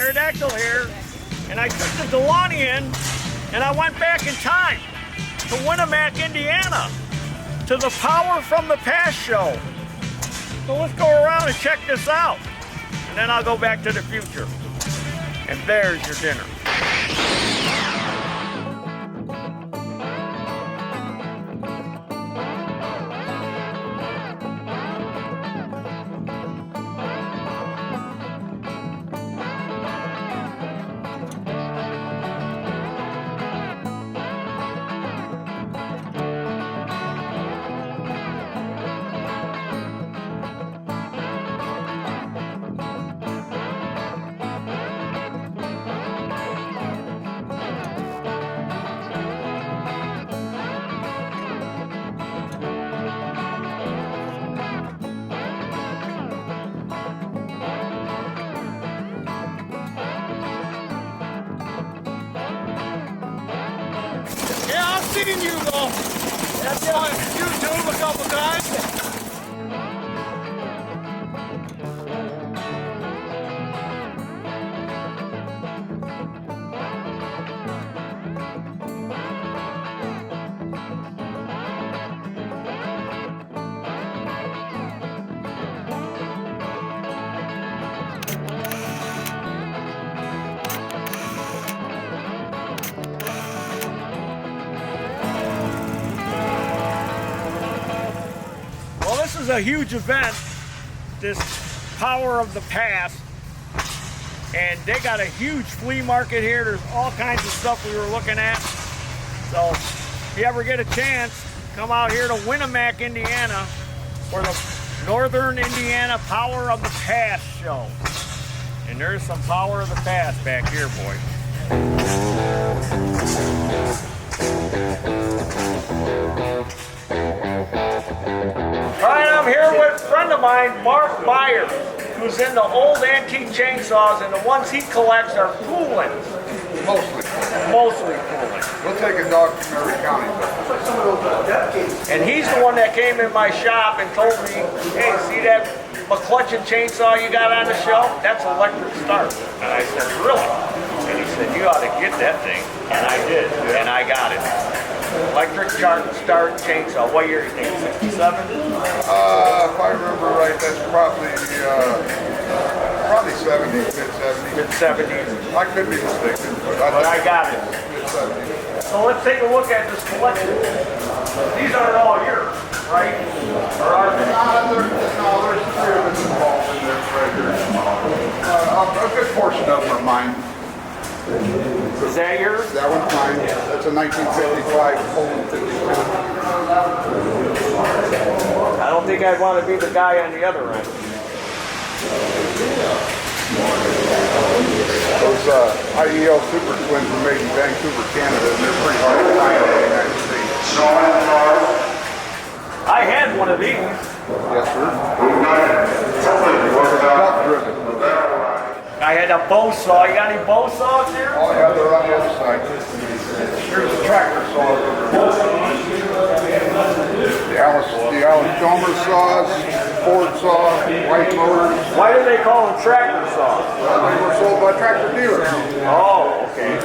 Aerodactyl here, and I took the DeLorean and I went back in time to Winamac, Indiana, to the Power from the Past show. So let's go around and check this out, and then I'll go back to the future. And there's your dinner. I've seen you though. That's on YouTube a couple times. This is a huge event, this Power of the Past, and they got a huge flea market here. There's all kinds of stuff we were looking at. So if you ever get a chance, come out here to Winamac, Indiana for the Northern Indiana Power of the Past show. And there's some Power of the Past back here, boy. Alright, I'm here with a friend of mine, Mark Byers, who's into old antique chainsaws, and the ones he collects are Poolins. Mostly. Mostly Poolins. We'll take a dog from every county. And he's the one that came in my shop and told me, hey, see that McClutchin chainsaw you got on the shelf? That's electric start. And I said, really? And he said, you ought to get that thing. And I did, and I got it. Electric start chainsaw. What year do you think? 67? If I remember right, that's probably 70s, mid-70s. Mid-70s. I could be mistaken, but I got it. Mid-70s. So let's take a look at this collection. These aren't all yours, right? Or are they? There's 3 of us involved in this right here. A good portion of them are mine. Is that yours? That one's mine. That's a 1955 Poland 52. I don't think I'd want to be the guy on the other end. Those IEL Super Twins were made in Vancouver, Canada, and they're pretty hard to find in the United States. I had one of these. Yes, sir. Duck driven. I had a bow saw. You got any bow saws here? Oh yeah, they're on the other side. Here's the tractor saw. The Alice Domer saws, Ford saw, White motors. Why do they call them tractor saws? Well, they were sold by tractor dealers. Oh, okay.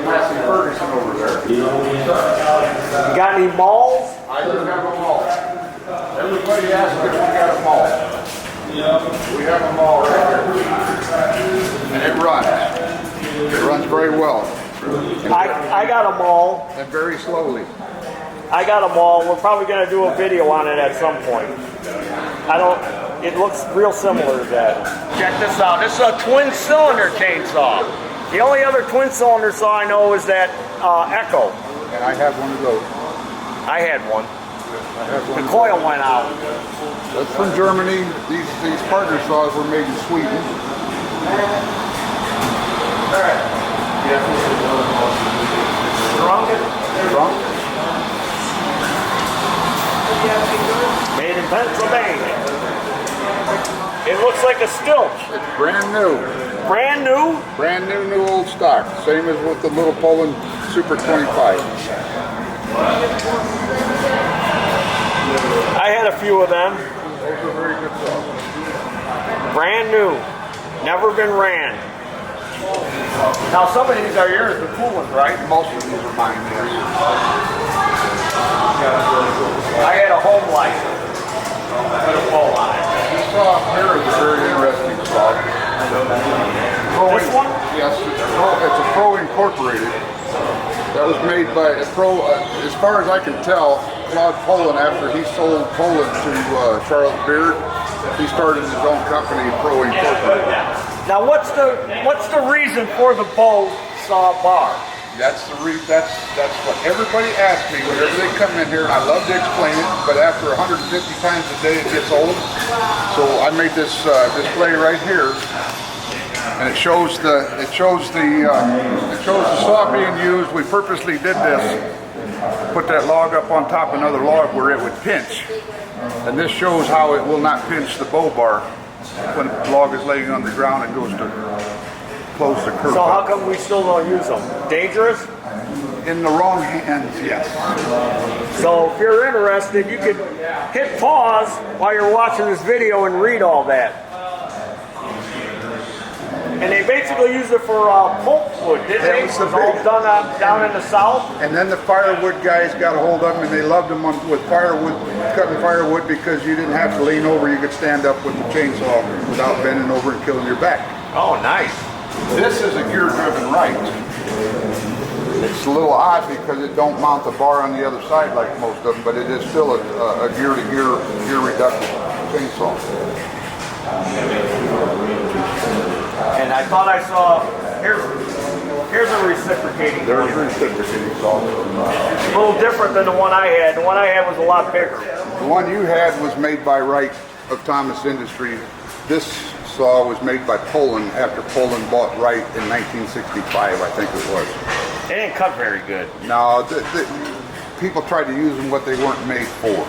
Massey Ferguson over there. You got any mauls? I do have a maul. Everybody asks if we got a maul. We have a maul right here. And it runs. It runs very well. I got a maul. And very slowly. I got a maul. We're probably going to do a video on it at some point. It looks real similar to that. Check this out. This is a twin cylinder chainsaw. The only other twin cylinder saw I know is that Echo. And I have one of those. I had one. I have one. The coil went out. That's from Germany. These partner saws were made in Sweden. Alright. Drunk? Made in Pennsylvania. It looks like a Stilch. It's brand new. Brand new? Brand new old stock. Same as with the little Poland Super 25. I had a few of them. Those are very good saws. Brand new. Never been ran. Now some of these are yours, the cool ones, right? Most of these are mine. Yes. I had a home license with a bow on it. This saw here is a very interesting saw. This one? Yes, it's a Pro Incorporated. That was made by a Pro, as far as I can tell, Claude Poland, after he sold Poland to Charles Beard, he started his own company, Pro Incorporated. Now what's the reason for the bow saw bar? That's what everybody asks me whenever they come in here, and I love to explain it, but after 150 times a day it gets old. So I made this display right here, and it shows the saw being used. We purposely did this, put that log up on top of another log where it would pinch, and this shows how it will not pinch the bow bar when the log is laying on the ground and goes to close the curve. So how come we still don't use them? Dangerous? In the wrong hands, yes. So if you're interested, you could hit pause while you're watching this video and read all that. And they basically use it for pulpwood, didn't they? It was all done down in the south. And then the firewood guys got a hold of them, and they loved them with firewood, cutting firewood, because you didn't have to lean over. You could stand up with the chainsaw without bending over and killing your back. Oh, nice. This is a gear-driven right. It's a little odd because it don't mount the bar on the other side like most of them, but it is still a gear-to-gear, gear-reductive chainsaw. And I thought I saw, here's a reciprocating. There's a reciprocating saw. It's a little different than the one I had. The one I had was a lot bigger. The one you had was made by Wright of Thomas Industries. This saw was made by Poland after Poland bought Wright in 1965, I think it was. They didn't cut very good. No, people tried to use them what they weren't made for.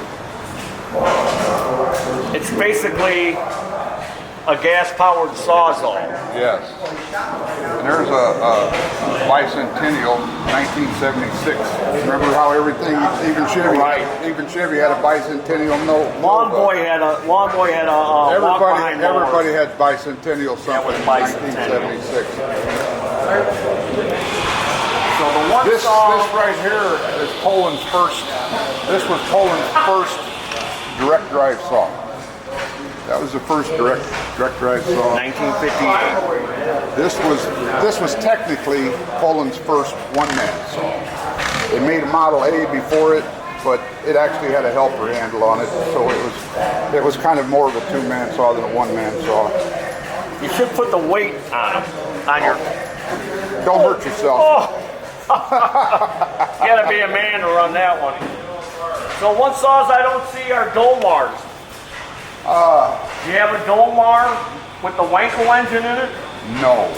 It's basically a gas-powered sawzall. Yes. And there's a bicentennial, 1976. Remember how everything, even Chevy, Chevy had a bicentennial. Lawn Boy had a everybody had bicentennial something in 1976. So the one this right here is Poland's first. This was Poland's first direct drive saw. That was the first direct drive saw. 1958. This was technically Poland's first one-man saw. They made a Model A before it, but it actually had a helper handle on it, so it was kind of more of a two-man saw than a one-man saw. You should put the weight on them, on your. Don't hurt yourself. Oh. You gotta be a man to run that one. So one saws I don't see are Dolmars. Do you have a Dolmar with the Wankel engine in it? No.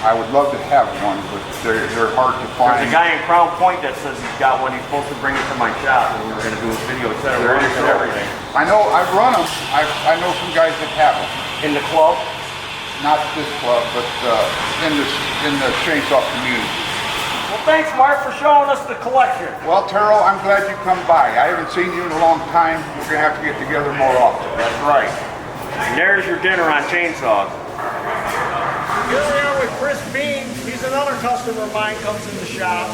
I would love to have one, but they're hard to find. There's a guy in Crown Point that says he's got one. He's supposed to bring it to my shop, and we were going to do a video, etc. And everything. I know. I've run them. I know some guys that have them. In the club? Not this club, but in the chainsaw community. Well, thanks, Mark, for showing us the collection. Well, Taryl, I'm glad you come by. I haven't seen you in a long time. We're going to have to get together more often. That's right. And there's your dinner on chainsaws. Here we are with Chris Bean. He's another customer of mine, comes in the shop.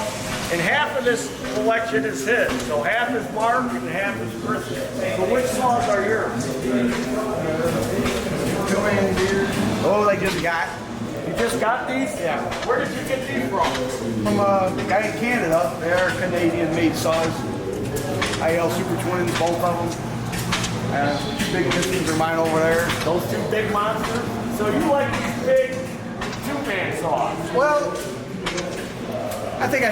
And half of this collection is his. So half is Mark and half is Chris. So which saws are yours? Oh, they just got. You just got these? Yeah. Where did you get these from? From a guy in Canada. They're Canadian-made saws. IL Super Twins, both of them. Big pistons are mine over there. Those two big monsters? So you like these big two-man saws? Well, I think I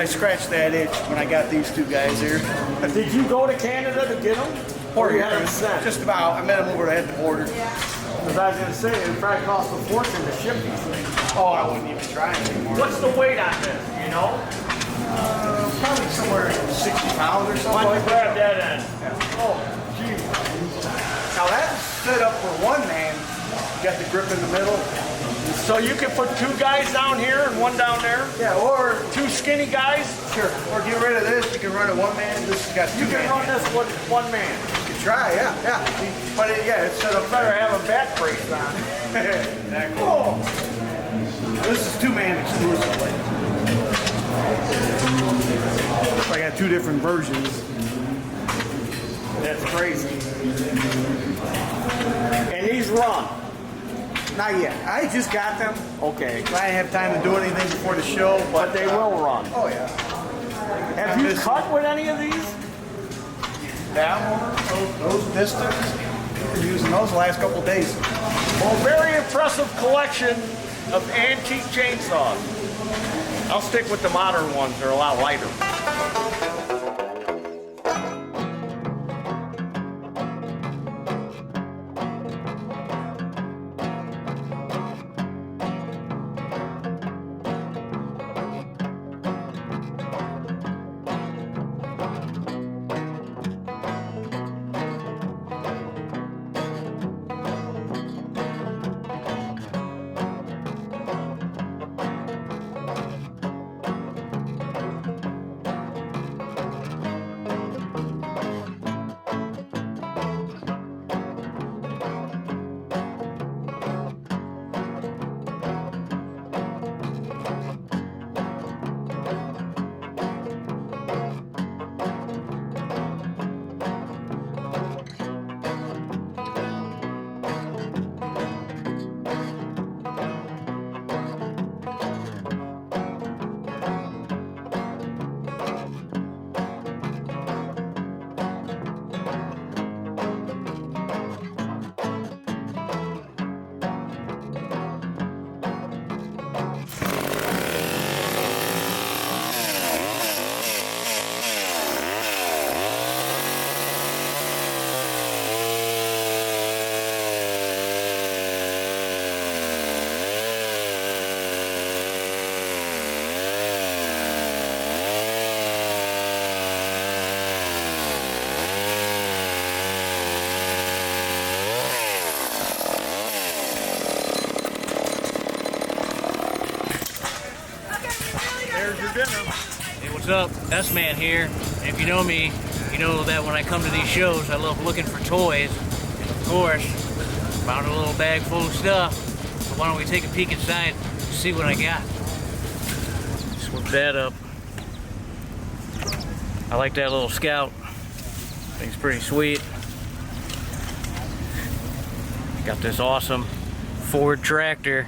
scratched that itch when I got these two guys here. Did you go to Canada to get them? Or you had them sent? Just about. I met them over at the border. Because I was going to say, it would probably cost a fortune to ship these things. Oh, I wouldn't even try anymore. What's the weight on this, you know? Probably somewhere 60 pounds or something. Why don't you grab that end? Yeah. Oh, gee. Now that's set up for one man. You got the grip in the middle. So you can put two guys down here and one down there? Yeah, or two skinny guys? Sure. Or get rid of this. You can run it one man. This has got two. You can run this with one man. You can try, yeah. But yeah, it's set up. You better have a back brace on. Exactly. Oh. This is two-man exclusively. I got two different versions. That's crazy. And these run. Not yet. I just got them. Okay. I didn't have time to do anything before the show, But they will run. Oh yeah. Have you cut with any of these? That one, those pistons. Been using those the last couple of days. Well, very impressive collection of antique chainsaws. I'll stick with the modern ones. They're a lot lighter. There's your dinner. Hey, what's up? S-Man here. And if you know me, you know that when I come to these shows, I love looking for toys. And of course, found a little bag full of stuff. So why don't we take a peek inside and see what I got? Just whip that up. I like that little Scout. I think it's pretty sweet. Got this awesome Ford tractor.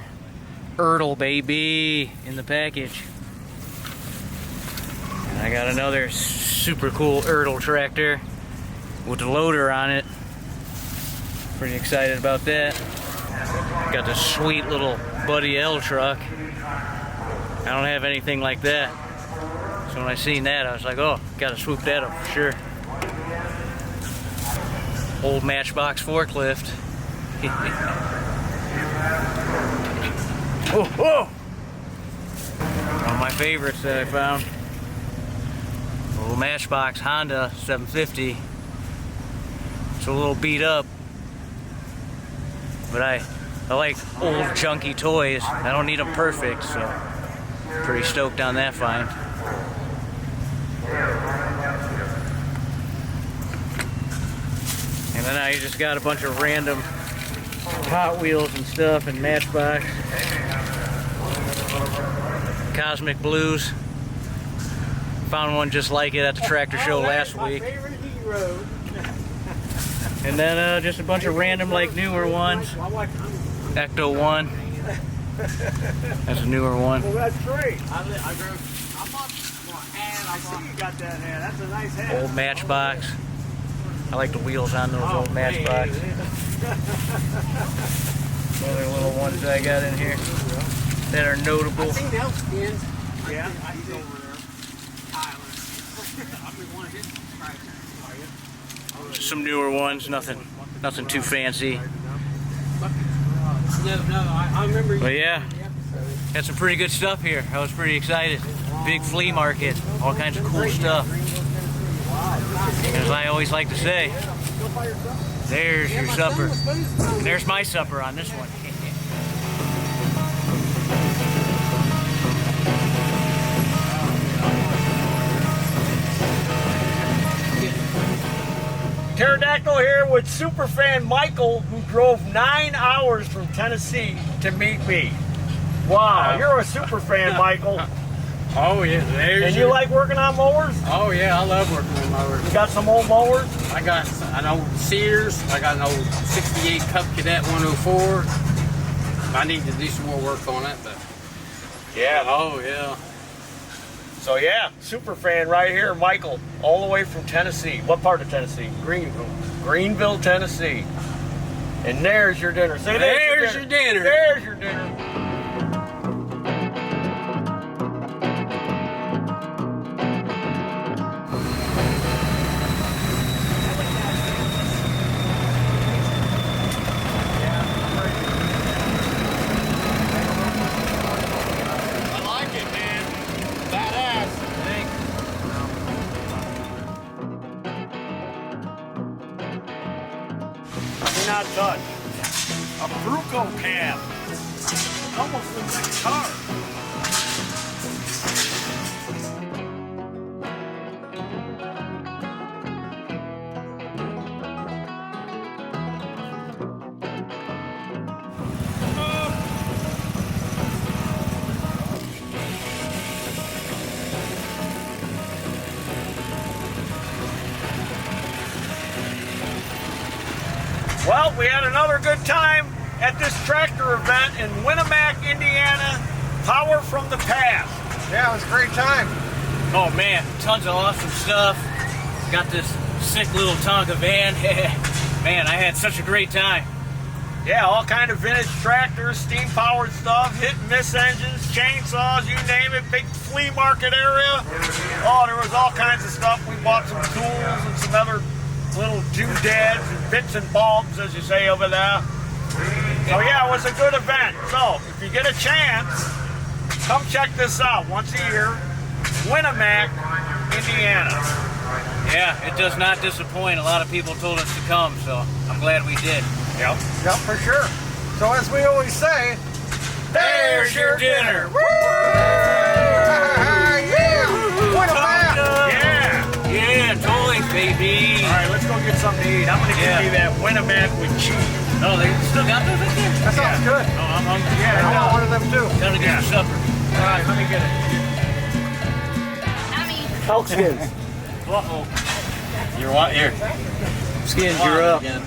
Ertl, baby, in the package. And I got another super cool Ertl tractor with the loader on it. Pretty excited about that. Got this sweet little Buddy L truck. I don't have anything like that. So when I seen that, I was like, oh, gotta swoop that up for sure. Old Matchbox forklift. Oh, whoa! One of my favorites that I found. Little Matchbox Honda 750. It's a little beat up, but I like old junky toys. I don't need them perfect, so pretty stoked on that find. And then I just got a bunch of random Hot Wheels and stuff and Matchbox. Cosmic Blues. Found one just like it at the tractor show last week. And then just a bunch of random like newer ones. Ecto 1. That's a newer one. Well, that's great. I see you got that hand. That's a nice hand. Old Matchbox. I like the wheels on those old Matchbox. Other little ones that I got in here that are notable. Yeah. Some newer ones, nothing too fancy. I remember. But yeah, got some pretty good stuff here. I was pretty excited. Big flea market, all kinds of cool stuff. As I always like to say, there's your supper. There's my supper on this one. Pterodactyl here with superfan Michael, who drove 9 hours from Tennessee to meet me. Wow, you're a superfan, Michael. Oh yeah, And you like working on mowers? Oh yeah, I love working with mowers. You got some old mowers? I got an old Sears. I got an old '68 Cup Cadet 104. I need to do some more work on it, but Yeah. oh yeah. So yeah, superfan right here, Michael, all the way from Tennessee. What part of Tennessee? Greenville. Greenville, Tennessee. And there's your dinner. Say There's your dinner. There's your dinner. I like it, man. Badass. Do not touch. A Bruco cab. Almost looks like a car. Well, we had another good time at this tractor event in Winamac, Indiana. Power from the past. Yeah, it was a great time. Oh man, tons of awesome stuff. Got this sick little Tonka van. Man, I had such a great time. Yeah, all kind of vintage tractors, steam-powered stuff, hit-and-miss engines, chainsaws, you name it. Big flea market area. Oh, there was all kinds of stuff. We bought some tools and some other little doodads and bits and bobs, as you say over there. So yeah, it was a good event. So if you get a chance, come check this out once a year. Winamac, Indiana. Yeah, it does not disappoint. A lot of people told us to come, so I'm glad we did. Yep. Yep, for sure. So as we always say, There's your dinner. Woo! Yeah! What a man! Yeah. Yeah, toys, baby. All right, let's go get something to eat. I'm gonna give you that Winamac with cheese. Oh, they still got those in there? That sounds good. Oh, I'm hungry. Yeah, I want one of them too. Gotta get some supper. All right, let me get it. Elk skins. Uh-oh. You're what? Here. Skins, you're up. Again.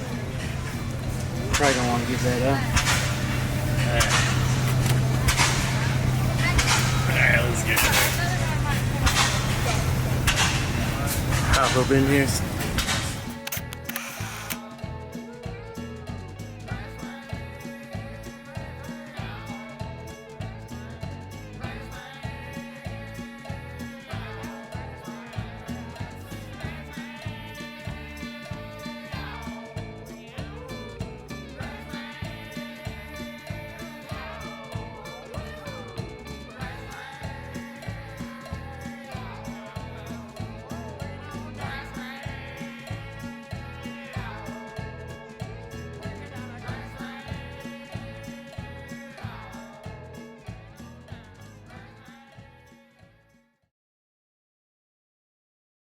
Probably don't want to give that up. All right, let's get it. Taco been here.